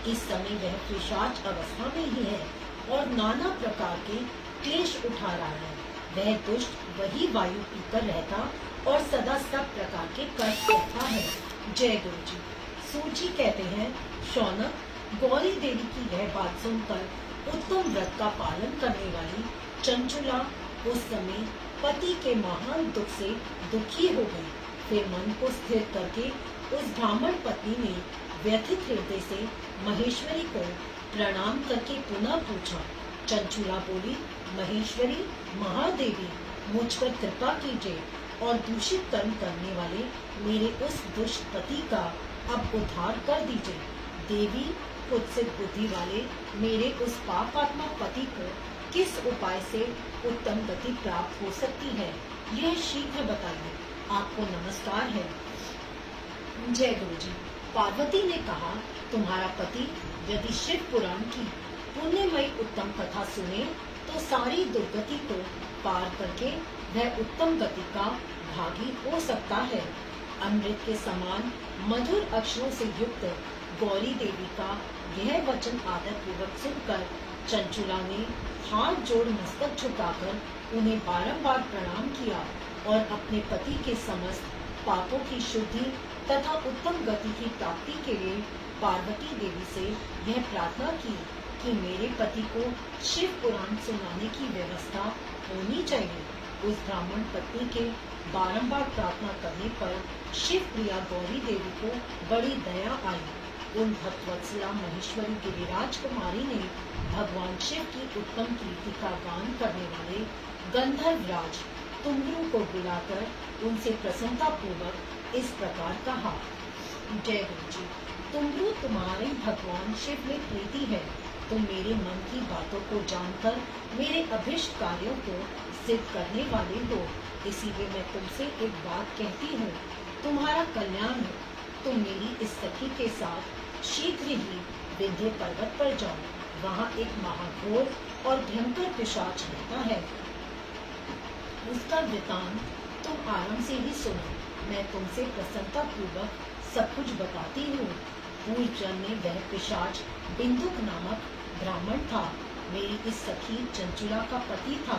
इस समय वह पिशाच अवस्था में ही है और नाना प्रकार के क्लेश उठा रहा है। वह दुष्ट वही वायु पीकर रहता और सदा सब प्रकार के कष्ट करता है। जय गुरु जी। सूजी कहते हैं, शौनक, गौरी देवी की यह बात सुनकर उत्तम व्रत का पालन करने वाली चंचुला उस समय पति के महान दुख से दुखी हो गई। फिर मन को स्थिर करके उस ब्राह्मण पत्नी ने व्यथित हृदय से महेश्वरी को प्रणाम करके पुनः पूछा। चंचुला बोली, महेश्वरी महादेवी, मुझ पर कृपा कीजिए और दूषित कर्म करने वाले मेरे उस दुष्ट पति का अब उद्धार कर दीजिए। देवी, कुत्सित बुद्धि वाले मेरे उस पापात्मा पति को किस उपाय से उत्तम गति प्राप्त हो सकती है, यह शीघ्र बताइए। आपको नमस्कार है। जय गुरु जी। पार्वती ने कहा, तुम्हारा पति यदि शिव पुराण की पुण्यमयी उत्तम कथा सुने तो सारी दुर्गति को पार करके वह उत्तम गति का भागी हो सकता है। अमृत के समान मधुर अक्षरों से युक्त गौरी देवी का यह वचन आदर पूर्वक सुनकर चंचुला ने हाथ जोड़ मस्तक झुकाकर उन्हें बारंबार प्रणाम किया और अपने पति के समस्त पापों की शुद्धि तथा उत्तम गति की प्राप्ति के लिए पार्वती देवी से यह प्रार्थना की कि मेरे पति को शिव पुराण सुनाने की व्यवस्था होनी चाहिए। उस ब्राह्मण पत्नी के बारंबार प्रार्थना करने पर शिव प्रिया गौरी देवी को बड़ी दया आई। उन भक्तवत्सला महेश्वरी गिरिराज कुमारी ने भगवान शिव की उत्तम कीर्ति का गान करने वाले गंधर्वराज तुमरू को बुलाकर उनसे प्रसन्नता पूर्वक इस प्रकार कहा। जय गुरु जी। तुमरू, तुम्हारे भगवान शिव में प्रीति है। तुम मेरे मन की बातों को जानकर मेरे अभिष्ट कार्यों को सिद्ध करने वाले हो, इसीलिए मैं तुमसे एक बात कहती हूँ, तुम्हारा कल्याण हो। तुम मेरी इस सखी के साथ शीघ्र ही विंध्य पर्वत पर जाओ। वहाँ एक महाघोर और भयंकर पिशाच रहता है। उसका वृतांत तुम आराम से ही सुनो। मैं तुमसे प्रसन्नता पूर्वक सब कुछ बताती हूँ। पूर्व जन्म में वह पिशाच बिंदुक नामक ब्राह्मण था। मेरी इस सखी चंचुला का पति था,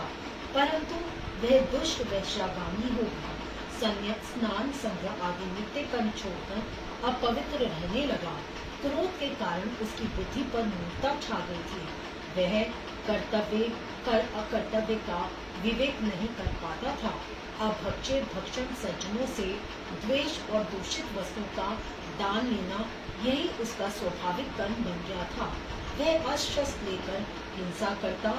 परंतु वह दुष्ट वैश्यागामी हो गया। स्नान संग्रह आदि नित्य कर्म छोड़कर अपवित्र रहने लगा। क्रोध के कारण उसकी बुद्धि पर मूर्छा छा गई थी। वह कर्तव्य कर अकर्तव्य का विवेक नहीं कर पाता था। अभक्षय भक्षण सज्जनों से द्वेष और दूषित वस्तु का दान लेना यही उसका स्वाभाविक कर्म बन गया था। वह अस्त्र लेकर हिंसा करता,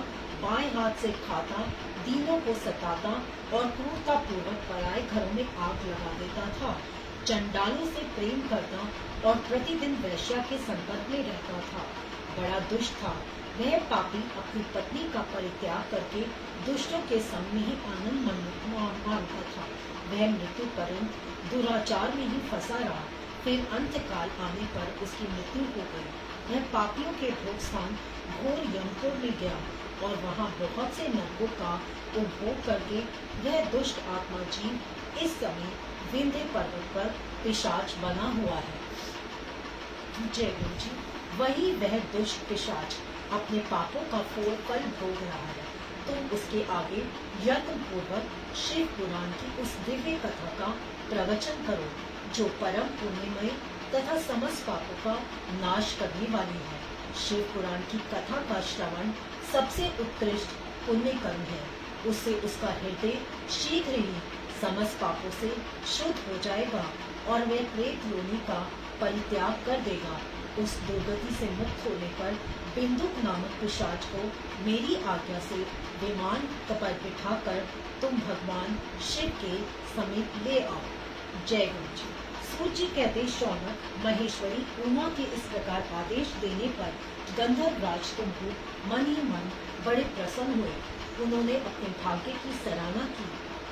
बाएं हाथ से खाता, दीनों को सताता और क्रूरता पूर्वक पराये घरों में आग लगा देता था। चंडालों से प्रेम करता और प्रतिदिन वैश्या के संपर्क में रहता था। बड़ा दुष्ट था। वह पापी अपनी पत्नी का परित्याग करके दुष्टों के संग में ही आनंद मानता था। वह मृत्यु पर्यंत दुराचार में ही फंसा रहा। फिर अंतकाल आने पर उसकी मृत्यु हो गई। वह पापियों के भोग स्थान घोर यमपुर में गया और वहाँ बहुत से नरकों का उपभोग करके वह दुष्ट आत्मा जीव इस समय विंध्य पर्वत पर पिशाच बना हुआ है। जय गुरु जी। वही वह दुष्ट पिशाच अपने पापों का फल भोग रहा है। तुम उसके आगे यत्न पूर्वक शिव पुराण की उस दिव्य कथा का प्रवचन करो, जो परम पुण्यमय तथा समस्त पापों का नाश करने वाली है। शिव पुराण की कथा का श्रवण सबसे उत्कृष्ट पुण्य कर्म है। उससे उसका हृदय शीघ्र ही समस्त पापों से शुद्ध हो जाएगा और वह प्रेत योनि का परित्याग कर देगा। उस दुर्गति से मुक्त होने पर बिंदुक नामक पिशाच को मेरी आज्ञा से विमान पर बिठाकर तुम भगवान शिव के समीप ले आओ। जय गुरु जी। सूर्य कहते, शौनक, महेश्वरी उमा के इस प्रकार आदेश देने पर गंधर्वराज तुमको मन ही मन बड़े प्रसन्न हुए। उन्होंने अपने भाग्य की सराहना की।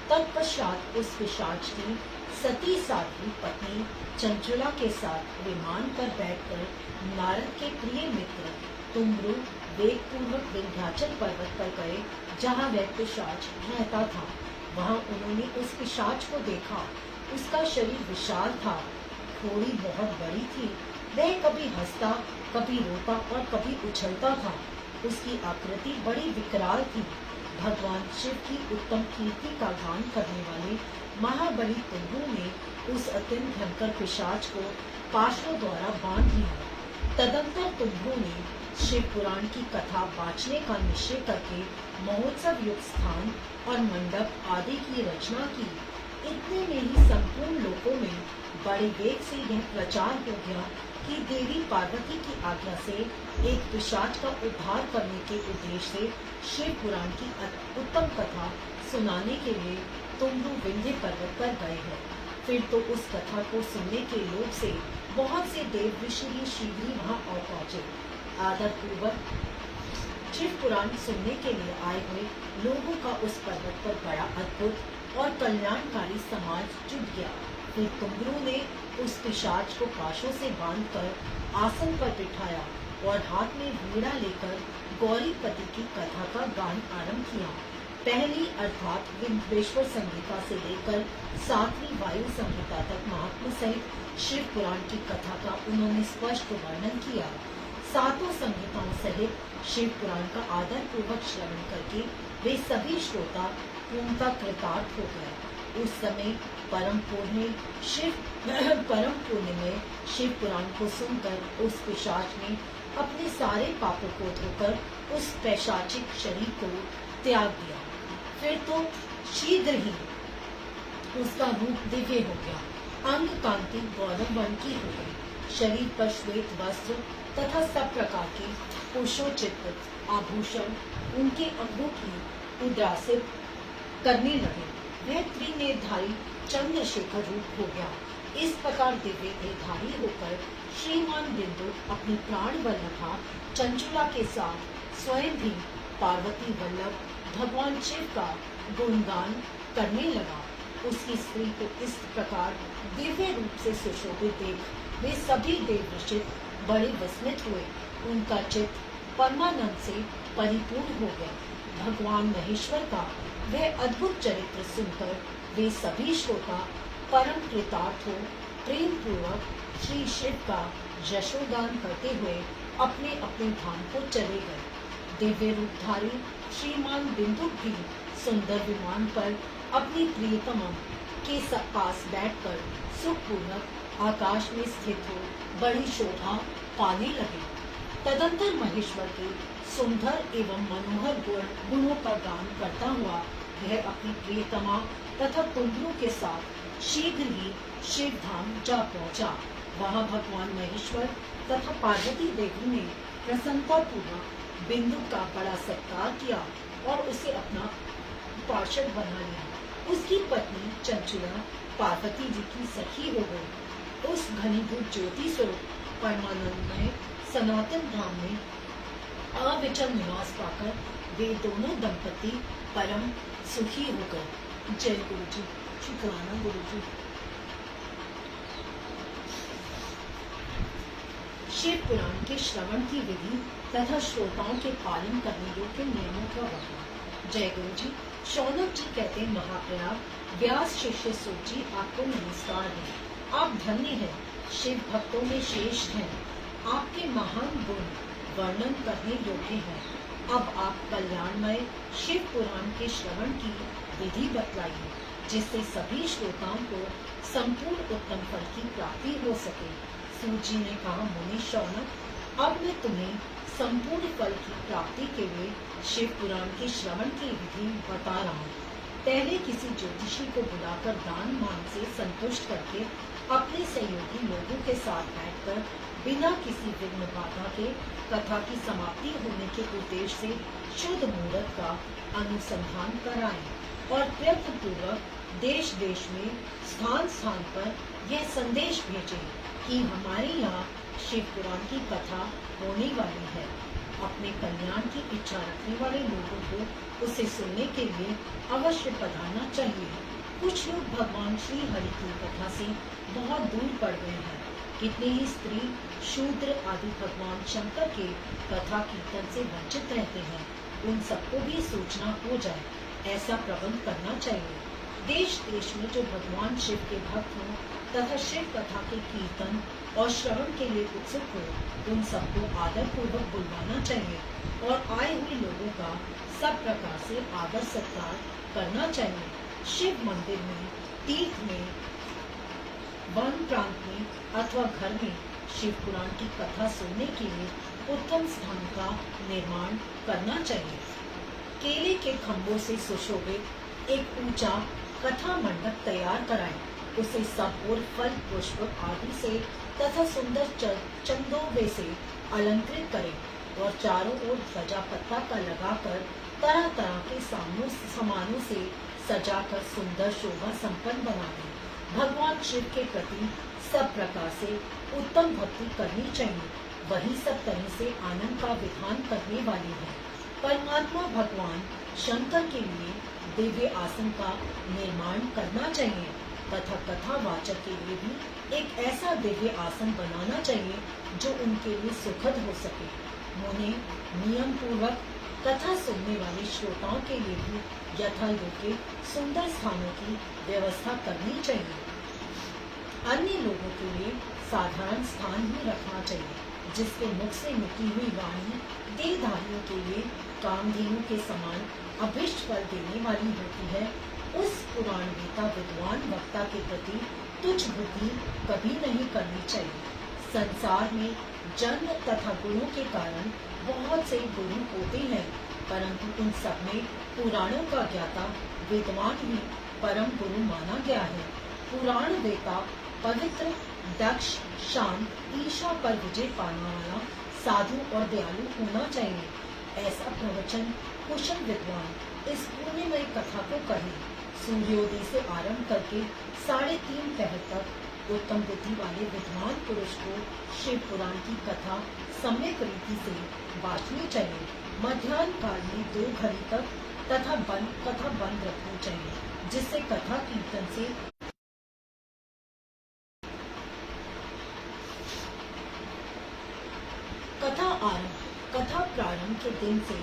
तत्पश्चात उस पिशाच की सती साध्वी पत्नी चंचुला के साथ विमान पर बैठकर नारद के प्रिय मित्र तुमरू वेगपूर्वक विंध्याचल पर्वत पर गए जहाँ वह पिशाच रहता था। वहाँ उन्होंने उस पिशाच को देखा। उसका शरीर विशाल था, थोड़ी बहुत बड़ी थी। वह कभी हंसता, कभी रोता और कभी उछलता था। उसकी आकृति बड़ी विकराल थी। भगवान शिव की उत्तम कीर्ति का गान करने वाले महाबली तुंबू ने उस अत्यंत भयंकर पिशाच को पाशों द्वारा बांध लिया। तदंतर तुंबू ने शिव पुराण की कथा बांचने का निश्चय करके महोत्सव युक्त स्थान और मंडप आदि की रचना की। इतने में ही संपूर्ण लोकों में बड़े वेग से यह प्रचार हो गया कि देवी पार्वती की आज्ञा से एक पिशाच का उद्धार करने के उद्देश्य से शिव पुराण की उत्तम कथा सुनाने के लिए तुंबू विंध्य पर्वत पर गए हैं। फिर तो उस कथा को सुनने के लोभ से बहुत से देव ऋषि शीघ्र ही वहाँ आ पहुंचे। आदर पूर्वक शिव पुराण सुनने के लिए आए हुए लोगों का उस पर्वत पर बड़ा अद्भुत और कल्याणकारी समाज जुट गया। फिर तुंबरू ने उस पिशाच को पाशों से बांधकर आसन पर बिठाया और हाथ में वीणा लेकर गौरीपति की कथा का गान आरंभ किया। पहली अर्थात विंध्येश्वर संहिता से लेकर 7वीं वायु संहिता तक महात्मा सहित शिव पुराण की कथा का उन्होंने स्पष्ट वर्णन किया। सातों संहिताओं सहित शिव पुराण का आदर पूर्वक श्रवण करके वे सभी श्रोता पूर्णतः कृतार्थ हो गए। उस समय परम पुण्य में शिव पुराण को सुनकर उस पिशाच ने अपने सारे पापों को धोकर उस पैशाचिक शरीर को त्याग दिया। फिर तो शीघ्र ही उसका रूप दिव्य हो गया, अंग कांति गौरव वर्ण की हो गई। शरीर पर श्वेत वस्त्र तथा सब प्रकार के पुरुषोचित आभूषण उनके अंगों की उद्रासित करने लगे। वह त्रिनेत्रधारी चंद्रशेखर रूप हो गया। इस प्रकार दिव्य देहधारी होकर श्रीमान बिंदु अपनी प्राण वल्लभा चंचुला के साथ स्वयं भी पार्वती वल्लभ भगवान शिव का गुणगान करने लगा। उसकी स्त्री को इस प्रकार दिव्य रूप से सुशोभित देख वे सभी देव ऋषि बड़े विस्मित हुए। उनका चित्त परमानंद से परिपूर्ण हो गया। भगवान महेश्वर का वह अद्भुत चरित्र सुनकर वे सभी श्रोता परम कृतार्थ हो प्रेम पूर्वक श्री शिव का यशोगान करते हुए अपने अपने धाम को चले गए। दिव्य रूपधारी श्रीमान बिंदु भी सुंदर विमान पर अपनी प्रियतमा के पास बैठकर सुखपूर्वक आकाश में स्थित हो बड़ी शोभा पाने लगे। तदंतर महेश्वर के सुंदर एवं मनोहर गुणों का गान करता हुआ वह अपनी प्रियतमा तथा कुंडलों के साथ शीघ्र ही शिव धाम जा पहुंचा। वहां भगवान महेश्वर तथा पार्वती देवी ने प्रसन्नता पूर्वक बिंदु का बड़ा सत्कार किया और उसे अपना पार्षद बना लिया। उसकी पत्नी चंचुला पार्वती जी की सखी हो गई। उस घनीभूत ज्योति स्वरूप परमानंदमय सनातन धाम में अविचल निवास पाकर वे दोनों दंपति परम सुखी हो गए। जय गुरु जी, शुक्राना गुरु जी। शिव पुराण के श्रवण की विधि तथा श्रोताओं के पालन करने योग्य नियमों का वर्णन। जय गुरु जी। शौनक जी कहते हैं, महाप्रयाग व्यास शिष्य सूत जी आपको नमस्कार है। आप धन्य हैं, शिव भक्तों में श्रेष्ठ हैं। आपके महान गुण वर्णन करने योग्य हैं। अब आप कल्याणमय शिव पुराण के श्रवण की विधि बतलाइए, जिससे सभी श्रोताओं को संपूर्ण उत्तम फल की प्राप्ति हो सके। सूत जी ने कहा, मुनि शौनक, अब मैं तुम्हें संपूर्ण फल की प्राप्ति के लिए शिव पुराण के श्रवण की विधि बता रहा हूँ। पहले किसी ज्योतिषी को बुलाकर दान मान से संतुष्ट करके अपने सहयोगी लोगों के साथ बैठकर बिना किसी विघ्न बाधा के कथा की समाप्ति होने के उद्देश्य से शुद्ध मुहूर्त का अनुसंधान कराएं और प्रयत्न पूर्वक देश देश में स्थान स्थान पर यह संदेश भेजें कि हमारे यहाँ शिव पुराण की कथा होने वाली है। अपने कल्याण की इच्छा रखने वाले लोगों को उसे सुनने के लिए अवश्य पधारना चाहिए। कुछ लोग भगवान श्री हरि की कथा से बहुत दूर पड़ गए हैं। कितने ही स्त्री, शूद्र आदि भगवान शंकर के कथा कीर्तन से वंचित रहते हैं। उन सबको भी सूचना हो जाए, ऐसा प्रबंध करना चाहिए। देश देश में जो भगवान शिव के भक्त हों तथा शिव कथा के कीर्तन और श्रवण के लिए उत्सुक हो, उन सबको आदर पूर्वक बुलवाना चाहिए और आए हुए लोगों का सब प्रकार से आदर सत्कार करना चाहिए। शिव मंदिर में, तीर्थ में, वन प्रांत में अथवा घर में शिव पुराण की कथा सुनने के लिए उत्तम स्थान का निर्माण करना चाहिए। केले के खंभों से सुशोभित एक ऊंचा कथा मंडप तैयार कराएं। उसे सब ओर फल, पुष्प आदि से तथा सुंदर चंदोवे से अलंकृत करें और चारों ओर ध्वजा पत्ता का लगाकर तरह तरह के सामानों से सजाकर सुंदर शोभा संपन्न बना दें। भगवान शिव के प्रति सब प्रकार से उत्तम भक्ति करनी चाहिए। वही सब तरह से आनंद का विधान करने वाली है। परमात्मा भगवान शंकर के लिए दिव्य आसन का निर्माण करना चाहिए तथा कथावाचक के लिए भी एक ऐसा दिव्य आसन बनाना चाहिए जो उनके लिए सुखद हो सके। उन्हें नियम पूर्वक कथा सुनने वाले श्रोताओं के लिए भी यथा योग्य सुंदर स्थानों की व्यवस्था करनी चाहिए। अन्य लोगों के लिए साधारण स्थान ही रखना चाहिए जिसके मुख से निकली हुई वाणी देहधारियों के लिए कामधेनु के समान अभिष्ट फल देने वाली होती है। उस पुराण वेता विद्वान वक्ता के प्रति तुच्छ बुद्धि कभी नहीं करनी चाहिए। संसार में जन्म तथा गुणों के कारण बहुत से गुरु होते हैं, परंतु उन सब में पुराणों का ज्ञाता विद्वान ही परम गुरु माना गया है। पुराण वेता पवित्र, दक्ष, शांत, ईर्ष्या पर विजय पाने वाला, साधु और दयालु होना चाहिए। ऐसा प्रवचन कुशल विद्वान इस पुण्यमय कथा को कहे। सूर्योदय से आरंभ करके 3:30 पहर तक उत्तम बुद्धि वाले विद्वान पुरुष को शिव पुराण की कथा सम्यक रीति से बांटनी चाहिए। मध्याह्न काल में 2 घड़ी तक कथा बंद रखनी चाहिए, जिससे कथा कीर्तन से कथा प्रारंभ के दिन से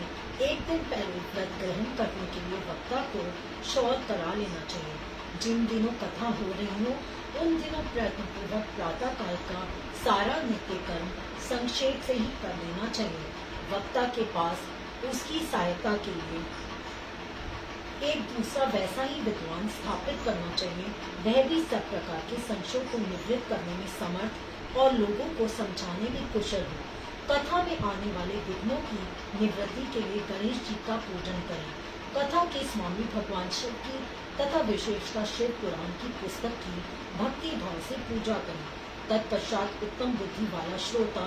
एक दिन पहले व्रत ग्रहण करने के लिए वक्ता को शौच करा लेना चाहिए। जिन दिनों कथा हो रही हो उन दिनों प्रयत्न पूर्वक प्रातः काल का सारा नित्य कर्म संक्षेप से ही कर लेना चाहिए। वक्ता के पास उसकी सहायता के लिए एक दूसरा वैसा ही विद्वान स्थापित करना चाहिए। वह भी सब प्रकार के संशयों को निवृत्त करने में समर्थ और लोगों को समझाने में कुशल हो। कथा में आने वाले विघ्नों की निवृत्ति के लिए गणेश जी का पूजन करें। कथा के स्वामी भगवान शिव की तथा विशेषता शिव पुराण की पुस्तक की भक्ति भाव से पूजा करें। तत्पश्चात उत्तम बुद्धि वाला श्रोता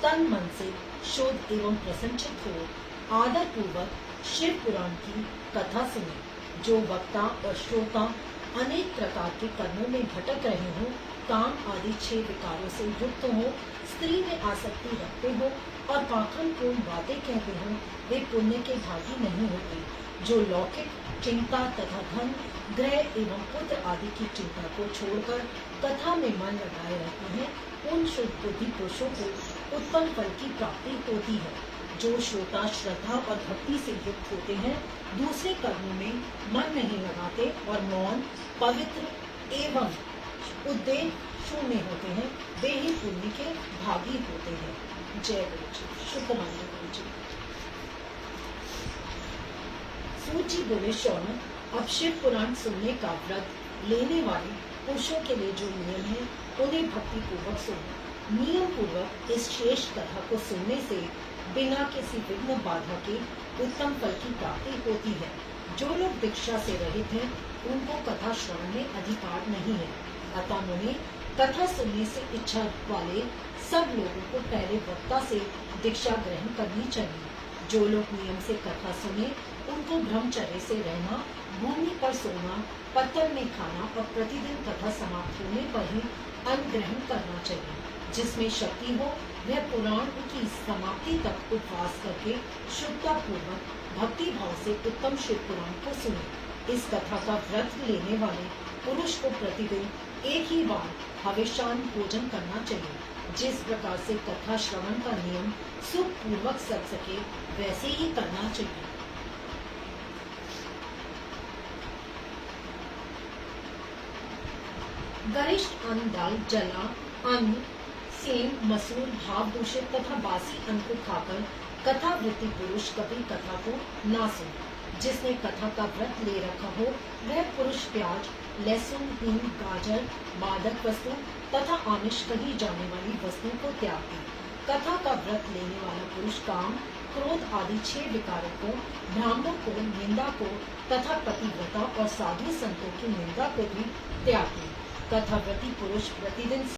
तन मन से शुद्ध एवं प्रसन्नचित्त हो आदर पूर्वक शिव पुराण की कथा सुने। जो वक्ता और श्रोता अनेक प्रकार के कर्मों में भटक रहे हों, काम आदि 6 विकारों से युक्त हो, स्त्री में आसक्ति रखते हो और पाखंडपूर्ण बातें कहते हो, वे पुण्य के भागी नहीं होते। जो लौकिक चिंता तथा धन, ग्रह एवं पुत्र आदि की चिंता को छोड़कर कथा में मन लगाए रहते हैं, उन शुद्ध बुद्धि पुरुषों को उत्तम फल की प्राप्ति होती है। जो श्रोता श्रद्धा और भक्ति से युक्त होते हैं, दूसरे कर्मों में मन नहीं लगाते और मौन, पवित्र एवं उद्देश्य शून्य होते हैं, वे ही पुण्य के भागी होते हैं। जय गुरु जी। शुक्राना गुरु जी। सूची बोले शौनक, अब शिव पुराण सुनने का व्रत लेने वाले पुरुषों के लिए जो नियम है उन्हें भक्ति पूर्वक सुनो। नियम पूर्वक इस शेष कथा को सुनने से बिना किसी विघ्न बाधा के उत्तम फल की प्राप्ति होती है। जो लोग दीक्षा से रहित हैं, उनको कथा श्रवण में अधिकार नहीं है, अतः उन्हें कथा सुनने से इच्छा वाले सब लोगों को पहले वक्ता से दीक्षा ग्रहण करनी चाहिए। जो लोग नियम से कथा सुने, उनको ब्रह्मचर्य से रहना, भूमि पर सोना, पत्थर में खाना और प्रतिदिन कथा समाप्त होने पर ही अन्न ग्रहण करना चाहिए। जिसमें शक्ति हो वह पुराण की समाप्ति तक उपवास करके शुद्धता पूर्वक भक्ति भाव से उत्तम शिव पुराण को सुने। इस कथा का व्रत लेने वाले पुरुष को प्रतिदिन एक ही बार हविष्यान्न भोजन करना चाहिए। जिस प्रकार से कथा श्रवण का नियम सुखपूर्वक सक सके वैसे ही करना चाहिए। गरिष्ठ अन्न, दाल, जला अन्न, सेम, मसूर, भाव दूषित तथा बासी अन्न को खाकर कथावृत्ति पुरुष कभी कथा को ना सुने। जिसने कथा का व्रत ले रखा हो वह पुरुष प्याज, लहसुन, हींग, गाजर, मादक वस्तु तथा आमिष कही जाने वाली वस्तुओं को त्याग दे। कथा का व्रत लेने वाला पुरुष काम, क्रोध आदि 6 विकारों को, ब्राह्मणों को, निंदा को तथा पतिव्रता और साधु संतों की निंदा को भी त्याग दे। कथाव्रती पुरुष प्रतिदिन